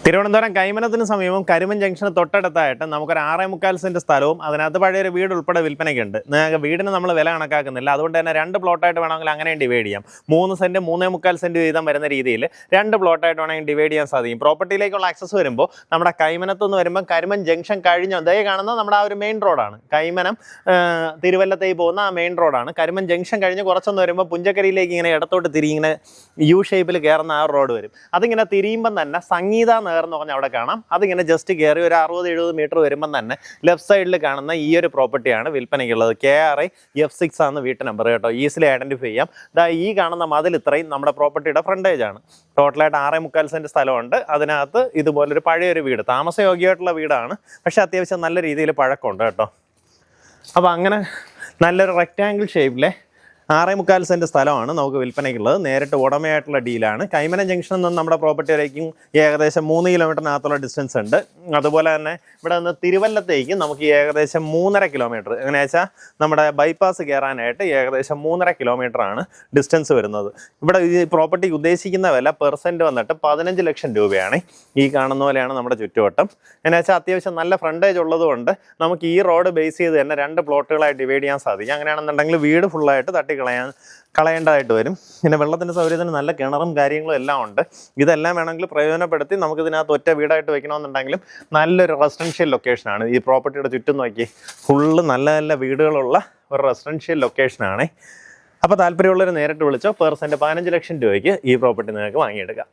തിരുവനന്തപുരം കൈമനത്തിന് സമീപം കരിമൻ ജംഗ്ഷന് തൊട്ടടുത്തായിട്ട് നമുക്കൊരു 6.25 സെൻറ്റ് സ്ഥലവും അതിനകത്ത് പഴയൊരു വീട് ഉൾപ്പെടെ വിൽപ്പനയ്ക്കുണ്ട്. നിങ്ങൾക്ക് വീടിന് നമ്മൾ വില കണക്കാക്കുന്നില്ല, അതുകൊണ്ട് തന്നെ 2 പ്ലോട്ടായിട്ട് വേണമെങ്കിൽ അങ്ങനെയും ഡിവൈഡ് ചെയ്യാം. 3 സെൻറ്റ് 3.25 സെൻറ്റ് വീതം വരുന്ന രീതിയിൽ 2 പ്ലോട്ടായിട്ട് വേണമെങ്കിൽ ഡിവൈഡ് ചെയ്യാൻ സാധിക്കും. പ്രോപ്പർട്ടിയിലേക്കുള്ള ആക്സസ് വരുമ്പോൾ നമ്മുടെ കൈമനത്ത് നിന്ന് വരുമ്പോൾ കരിമൻ ജംഗ്ഷൻ കഴിഞ്ഞ് അതേ കാണുന്ന നമ്മുടെ ആ ഒരു മെയിൻ റോഡാണ്. കൈമനം തിരുവല്ലത്തേക്ക് പോകുന്ന ആ മെയിൻ റോഡാണ്. കരിമൻ ജംഗ്ഷൻ കഴിഞ്ഞ് കുറച്ചൊന്ന് വരുമ്പോൾ പുഞ്ചക്കരിയിലേക്ക് ഇങ്ങനെ ഇടത്തോട്ട് ഇങ്ങനെ യു ഷേപ്പിൽ കയറുന്ന ആ റോഡ് വരും. അതിങ്ങനെ തിരിയുമ്പം തന്നെ സംഗീത എന്ന് പറഞ്ഞാൽ അവിടെ കാണാം. അതിങ്ങനെ ജസ്റ്റ് കയറി ഒരു 60-70 മീറ്റർ വരുമ്പം തന്നെ ലെഫ്റ്റ് സൈഡിൽ കാണുന്ന ഈ ഒരു പ്രോപ്പർട്ടിയാണ് വിൽപ്പനയ്ക്കുള്ളത്. KRI F6 ആണ് വീട്ട് നമ്പർ കേട്ടോ, ഈസിലി ഐഡന്റിഫൈ ചെയ്യാം. ഈ കാണുന്ന മതിൽ ഇത്രയും നമ്മുടെ പ്രോപ്പർട്ടിയുടെ ഫ്രണ്ടേജ് ആണ്. ടോട്ടലായിട്ട് 6.25 സെൻറ്റ് സ്ഥലമുണ്ട്. അതിനകത്ത് ഇതുപോലൊരു പഴയൊരു വീട്, താമസയോഗ്യമായിട്ടുള്ള വീടാണ്, പക്ഷെ അത്യാവശ്യം നല്ല രീതിയിൽ പഴക്കമുണ്ട് കേട്ടോ. അപ്പോൾ അങ്ങനെ നല്ലൊരു റെക്റ്റാങ്കിൾ ഷേപ്പിലെ 6.25 സെൻറ്റ് സ്ഥലമാണ് നമുക്ക് വിൽപ്പനയ്ക്കുള്ളത്. നേരിട്ട് ഉടമയായിട്ടുള്ള ഡീലാണ്. കൈമനം ജംഗ്ഷനിൽ നിന്ന് നമ്മുടെ പ്രോപ്പർട്ടി വരേക്കും ഏകദേശം 3 കിലോമീറ്ററിനകത്തുള്ള ഡിസ്റ്റൻസ് ഉണ്ട്. അതുപോലെ തന്നെ ഇവിടെ നിന്ന് തിരുവല്ലത്തേക്ക് നമുക്ക് ഏകദേശം 3.5 കിലോമീറ്റർ, എങ്ങനെ വെച്ചാൽ നമ്മുടെ ബൈപ്പാസ് കയറാനായിട്ട് ഏകദേശം 3.5 കിലോമീറ്ററാണ് ഡിസ്റ്റൻസ് വരുന്നത്. ഇവിടെ ഈ പ്രോപ്പർട്ടിക്ക് ഉദ്ദേശിക്കുന്ന വില പെർസെൻറ്റ് വന്നിട്ട് 15 ലക്ഷം രൂപയാണ്. ഈ കാണുന്ന പോലെയാണ് നമ്മുടെ ചുറ്റുവട്ടം. എന്നു വെച്ചാൽ അത്യാവശ്യം നല്ല ഫ്രണ്ടേജ് ഉള്ളതുകൊണ്ട് നമുക്ക് ഈ റോഡ് ബേസ് ചെയ്ത് തന്നെ 2 പ്ലോട്ടുകളായി ഡിവൈഡ് ചെയ്യാൻ സാധിക്കും. അങ്ങനെയാണെന്നുണ്ടെങ്കിൽ വീട് ഫുള്ളായിട്ട് കളയേണ്ടതായിട്ട് വരും. പിന്നെ വെള്ളത്തിൻ്റെ സൗകര്യത്തിന് നല്ല കിണറും കാര്യങ്ങളും എല്ലാം ഉണ്ട്. ഇതെല്ലാം വേണമെങ്കിൽ പ്രയോജനപ്പെടുത്തി നമുക്കിതിനകത്ത് ഒറ്റ വീടായിട്ട് വെക്കണമെന്നുണ്ടെങ്കിലും നല്ലൊരു റെസിഡൻഷ്യൽ ലൊക്കേഷനാണ്. ഈ പ്രോപ്പർട്ടിയുടെ ചുറ്റും നോക്കി ഫുള്ള് നല്ല നല്ല വീടുകളുള്ള ഒരു റെസിഡൻഷ്യൽ ലൊക്കേഷനാണ്. അപ്പോൾ താല്പര്യമുള്ളവർ നേരിട്ട് വിളിച്ചോ. പെർസെൻറ്റ് 15 ലക്ഷം രൂപയ്ക്ക് ഈ പ്രോപ്പർട്ടി നിങ്ങൾക്ക് വാങ്ങിയെടുക്കാം.